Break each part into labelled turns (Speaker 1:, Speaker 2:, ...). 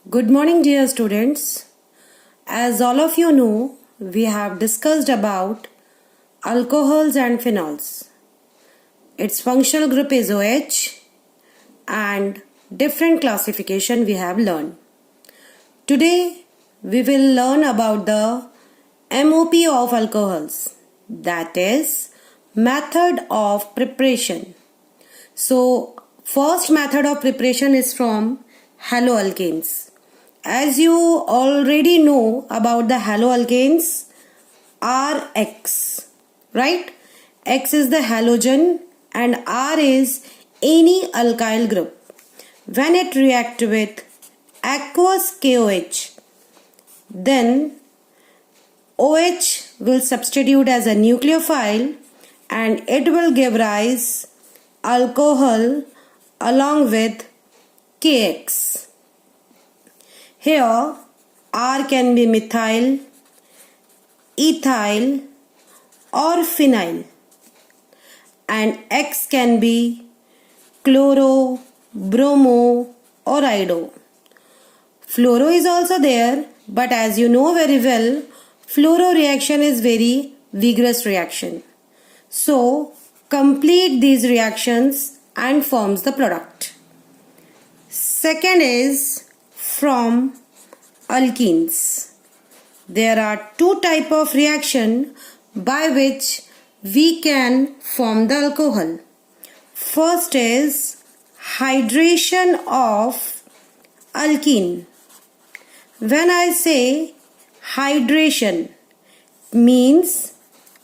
Speaker 1: Good morning, dear students. As all of you know, we have discussed about alcohols and phenols. Its functional group is OH and different classification we have learned. Today, we will learn about the MOP of alcohols, that is, method of preparation. So, first method of preparation is from haloalkanes. As you already know about the haloalkanes, RX, right? X is the halogen and R is any alkyl group. When it reacts with aqueous KOH, then OH will substitute as a nucleophile and it will give rise alcohol along with KX. Here R can be methyl, ethyl or phenyl and X can be chloro, bromo or ido. Fluoro is also there, but as you know very well, fluoro reaction is very vigorous reaction. So complete these reactions and forms the product. Second is from alkenes. There are two types of reaction by which we can form the alcohol. First is hydration of alkene. When I say hydration, means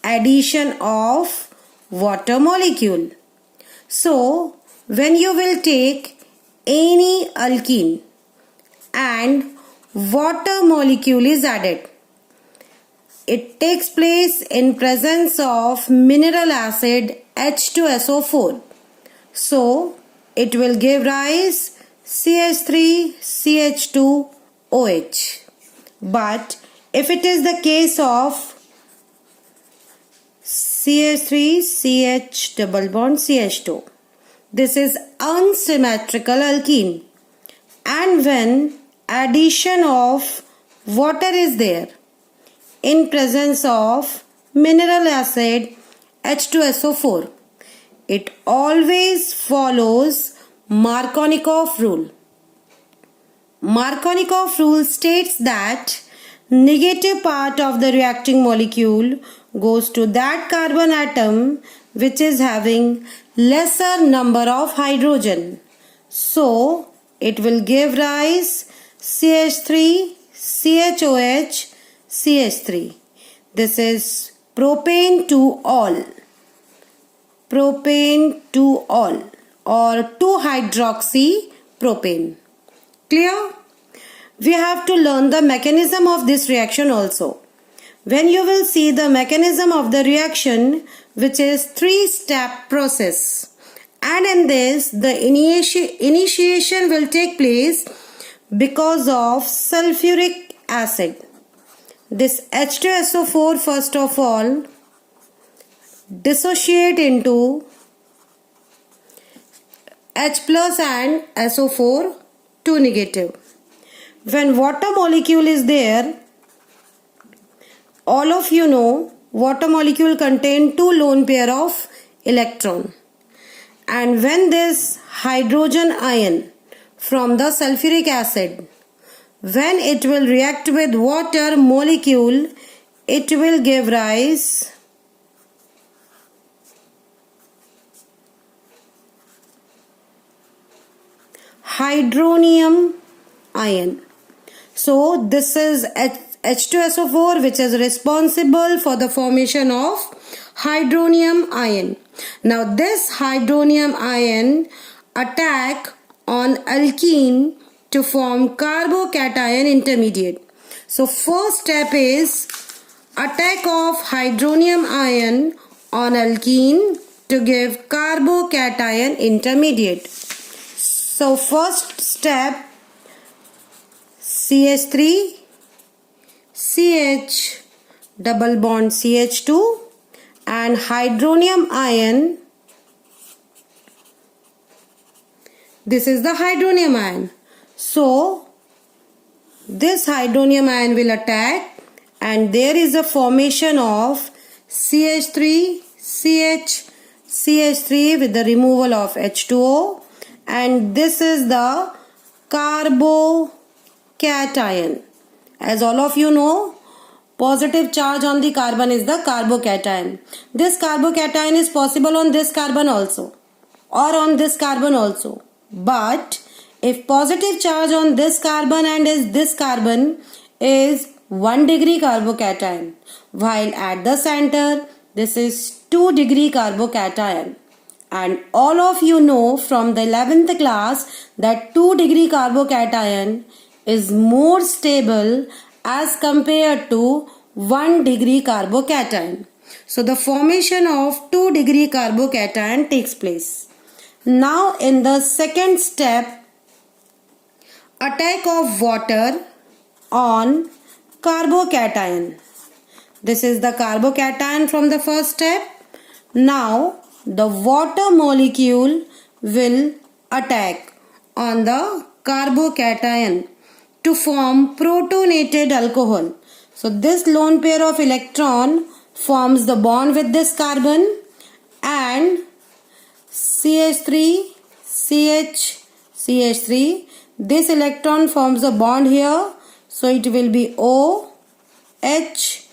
Speaker 1: addition of water molecule. So when you will take any alkene and water molecule is added, it takes place in presence of mineral acid H2SO4. So it will give rise CH3CH2OH. But if it is the case of CH3CH double bond CH2, this is unsymmetrical alkene, and when addition of water is there in presence of mineral acid H2SO4, it always follows Markovnikov rule. Markovnikov rule states that negative part of the reacting molecule goes to that carbon atom which is having lesser number of hydrogen. So it will give rise CH3, CHOH, CH3. This is propane to all. Propane to all or 2-hydroxypropane. Clear? We have to learn the mechanism of this reaction also. When you will see the mechanism of the reaction, which is 3-step process, and in this the initiation will take place because of sulfuric acid. This H2SO4 first of all dissociate into H plus and SO4 2 negative. When water molecule is there, all of you know water molecule contain 2 lone pair of electron, and when this hydrogen ion from the sulfuric acid, when it will react with water molecule, it will give rise hydronium ion. So this is H2SO4 which is responsible for the formation of hydronium ion. Now this hydronium ion attack on alkene to form carbocation intermediate. So first step is attack of hydronium ion on alkene to give carbocation intermediate. So first step, CH3 CH double bond CH2 and hydronium ion. This is the hydronium ion. So this hydronium ion will attack and there is a formation of CH3, CH3 with the removal of H2O, and this is the carbocation. As all of you know, positive charge on the carbon is the carbocation. This carbocation is possible on this carbon also or on this carbon also. But if positive charge on this carbon and this carbon is 1 degree carbocation, while at the center this is 2 degree carbocation. And all of you know from the 11th class that 2 degree carbocation is more stable as compared to 1 degree carbocation. So the formation of 2 degree carbocation takes place. Now in the second step, attack of water on carbocation. This is the carbocation from the first step. Now the water molecule will attack on the carbocation to form protonated alcohol. So this lone pair of electron forms the bond with this carbon and CH3, CH3. This electron forms a bond here. So it will be O, H,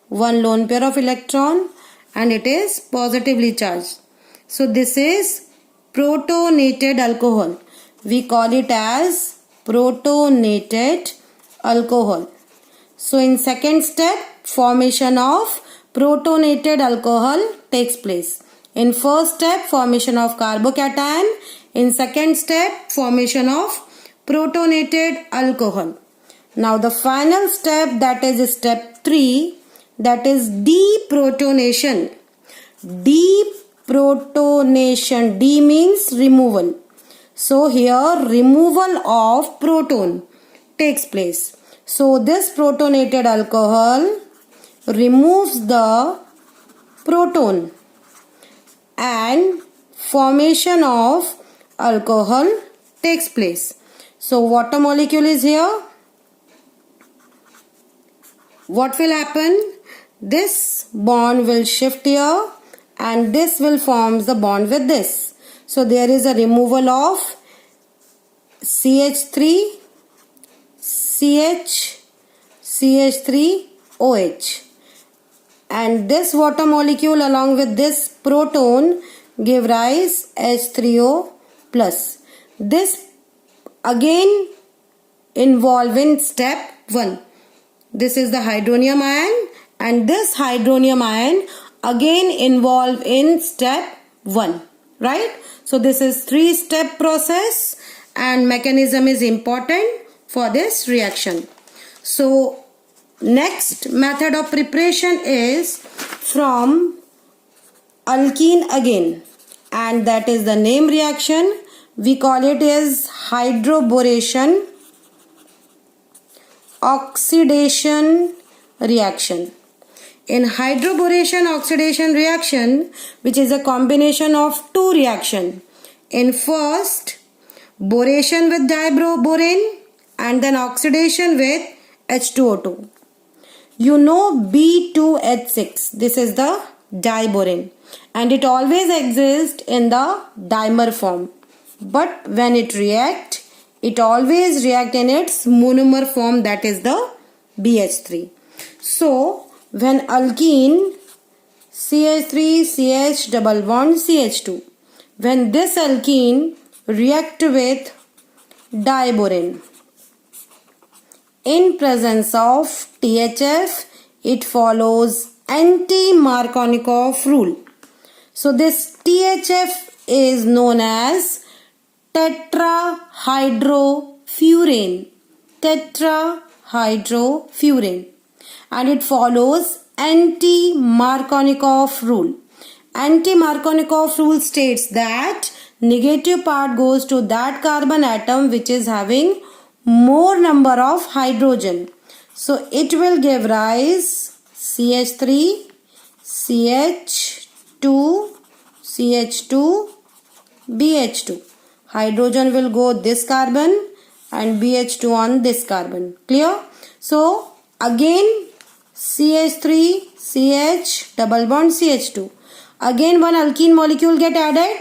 Speaker 1: one lone pair of electron, and it is positively charged. So this is protonated alcohol. We call it as protonated alcohol. So in second step, formation of protonated alcohol takes place. In first step, formation of carbocation. In second step, formation of protonated alcohol. Now the final step, that is step 3, that is deprotonation. Deprotonation, D means removal. So here removal of proton takes place. So this protonated alcohol removes the proton and formation of alcohol takes place. So water molecule is here. What will happen? This bond will shift here and this will form the bond with this. So there is a removal of CH3, CH3OH, and this water molecule along with this proton give rise H3O plus. This again involve in step 1. This is the hydronium ion and this hydronium ion again involve in step 1, right? So this is 3-step process and mechanism is important for this reaction. So next method of preparation is from alkene again, and that is the name reaction. We call it as hydroboration oxidation reaction. In hydroboration oxidation reaction, which is a combination of 2 reactions. In first, boration with dibroborane and then oxidation with H2O2. You know B2H6, this is the diborane, and it always exists in the dimer form. But when it reacts, it always reacts in its monomer form, that is the BH3. So when alkene CH3 CH double bond CH2, when this alkene react with diborane in presence of THF, it follows anti-Markovnikov rule. So this THF is known as tetrahydrofurane, and it follows anti-Markovnikov rule. Anti-Markovnikov rule states that negative part goes to that carbon atom which is having more number of hydrogen. So it will give rise CH3, CH2, CH2, BH2. Hydrogen will go this carbon and BH2 on this carbon. Clear? So again CH3 CH double bond CH2. Again one alkene molecule get added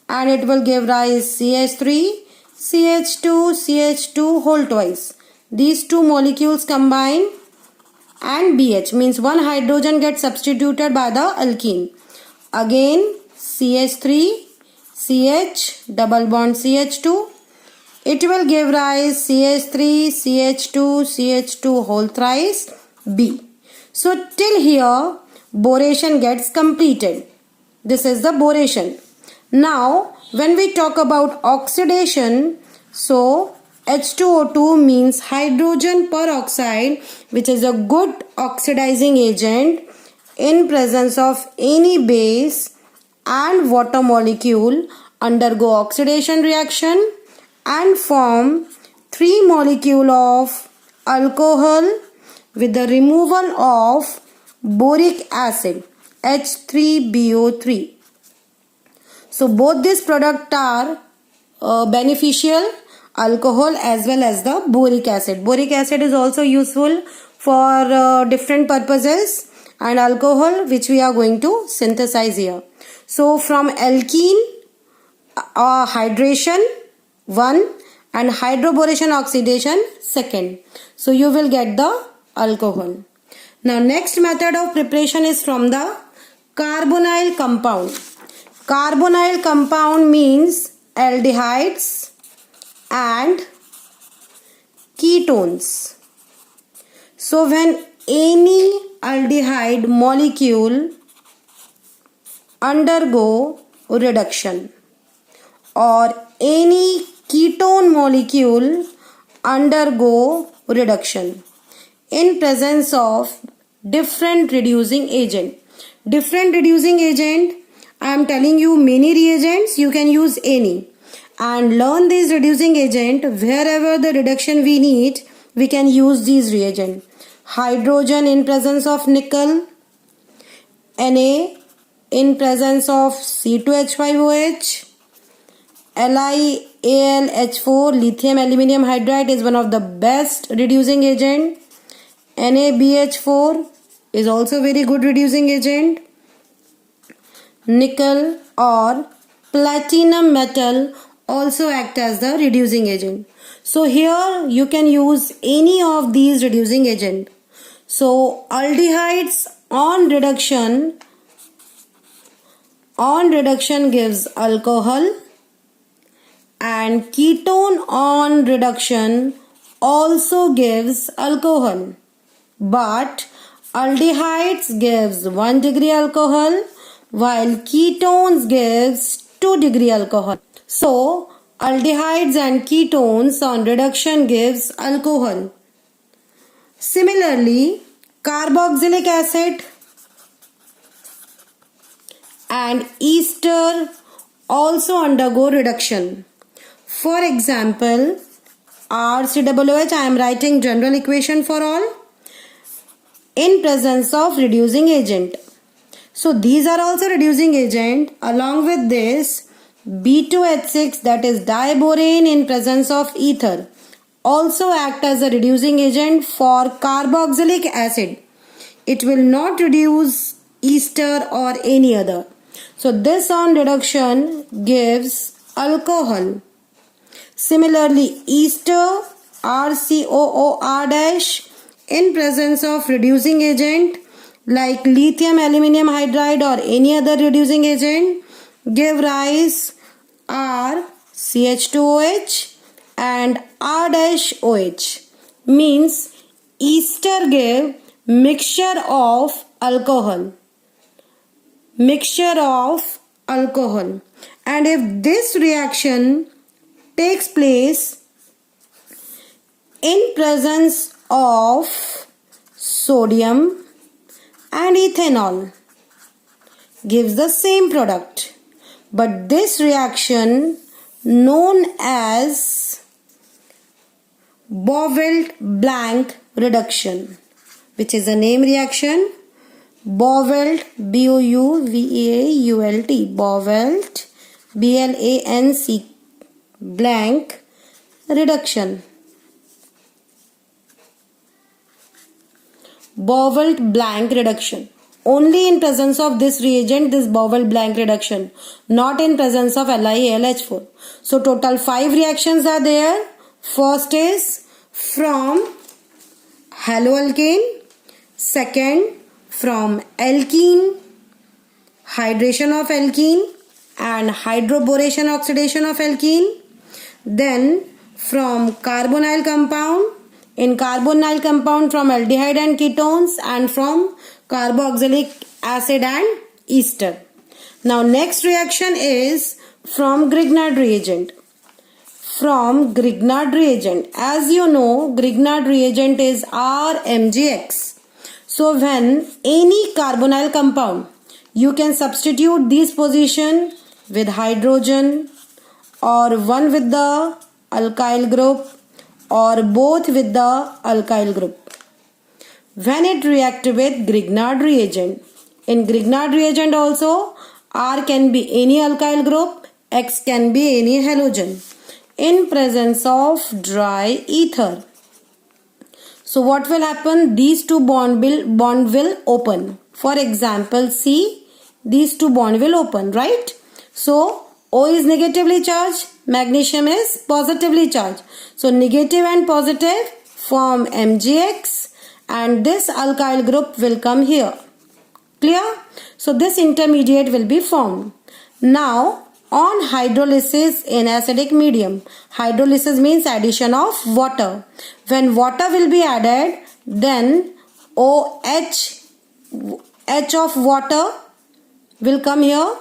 Speaker 1: and it will give rise CH3 CH2 CH2 whole twice. These two molecules combine and BH means one hydrogen gets substituted by the alkene. Again CH3 CH double bond CH2. It will give rise CH3 CH2 CH2 whole thrice B. So till here boration gets completed. This is the boration. Now when we talk about oxidation, so H2O2 means hydrogen peroxide, which is a good oxidizing agent in presence of any base and water molecule undergo oxidation reaction and form 3 molecule of alcohol with the removal of boric acid H3BO3. So both these products are beneficial, alcohol as well as the boric acid. Boric acid is also useful for different purposes, and alcohol which we are going to synthesize here. So from alkene hydration 1 and hydroboration oxidation 2nd. So you will get the alcohol. Now next method of preparation is from the carbonyl compound. Carbonyl compound means aldehydes and ketones. So when any aldehyde molecule undergo reduction or any ketone molecule undergo reduction in presence of different reducing agent. Different reducing agent, I am telling you many reagents, you can use any. And learn this reducing agent, wherever the reduction we need, we can use these reagent. Hydrogen in presence of nickel, Na in presence of C2H5OH, LiAlH4 lithium aluminium hydride is one of the best reducing agent. NaBH4 is also very good reducing agent. Nickel or platinum metal also act as the reducing agent. So here you can use any of these reducing agent. So aldehydes on reduction gives alcohol, and ketone on reduction also gives alcohol. But aldehydes gives 1 degree alcohol while ketones gives 2 degree alcohol. So aldehydes and ketones on reduction gives alcohol. Similarly, carboxylic acid and ester also undergo reduction. For example, RCOOH, I am writing general equation for all, in presence of reducing agent. So these are also reducing agent. Along with this, B2H6, that is diborane in presence of ether, also act as a reducing agent for carboxylic acid. It will not reduce ester or any other. So this on reduction gives alcohol. Similarly, ester RCOOR- in presence of reducing agent like lithium aluminium hydride or any other reducing agent give rise RCH2OH and R-OH. Means ester give mixture of alcohol. And if this reaction takes place in presence of sodium and ethanol, gives the same product. But this reaction known as Bouvelt-Blanc reduction, which is a name reaction. Bouvelt, B-O-U-V-E-A-U-L-T, Bouvelt, B-L-A-N-C, blank reduction. Bovril blank reduction. Only in presence of this reagent, this Bovril blank reduction, not in presence of LiAlH4. So total 5 reactions are there. First is from haloalkane, second from alkene, hydration of alkene and hydroboration oxidation of alkene. Then from carbonyl compound, in carbonyl compound from aldehyde and ketones, and from carboxylic acid and ester. Now next reaction is from Grignard reagent. From Grignard reagent, as you know, Grignard reagent is RMgX. So when any carbonyl compound, you can substitute this position with hydrogen or one with the alkyl group or both with the alkyl group. When it reacts with Grignard reagent, in Grignard reagent also R can be any alkyl group, X can be any halogen in presence of dry ether. So what will happen? These two bond will open. For example, see, these two bond will open, right? So O is negatively charged, magnesium is positively charged. So negative and positive form MgX and this alkyl group will come here. Clear? So this intermediate will be formed. Now on hydrolysis in acidic medium, hydrolysis means addition of water. When water will be added, then OH, H of water will come here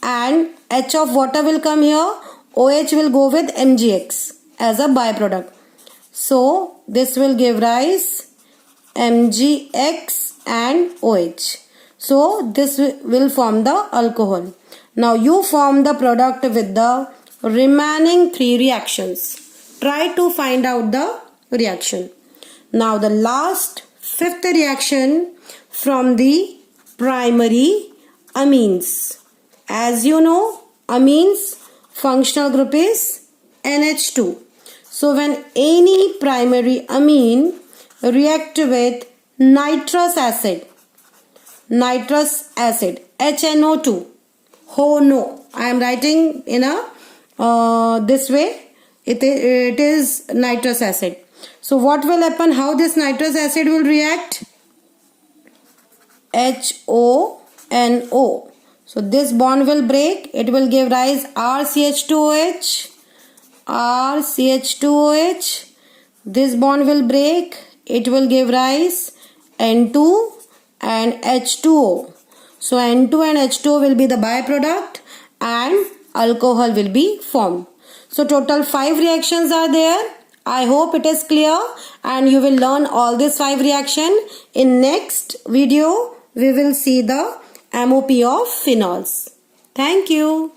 Speaker 1: and H of water will come here. OH will go with MgX as a byproduct. So this will give rise MgX and OH. So this will form the alcohol. Now you form the product with the remaining 3 reactions. Try to find out the reaction. Now the last 5th reaction from the primary amines. As you know, amines functional group is NH2. So when any primary amine react with nitrous acid, HNO2. Oh no, I am writing in a this way. It is nitrous acid. So what will happen? How this nitrous acid will react? HONO. So this bond will break. It will give rise RCH2OH. RCH2OH. This bond will break. It will give rise N2 and H2O. So N2 and H2O will be the byproduct and alcohol will be formed. So total 5 reactions are there. I hope it is clear and you will learn all these 5 reactions. In next video, we will see the MOP of phenols. Thank you.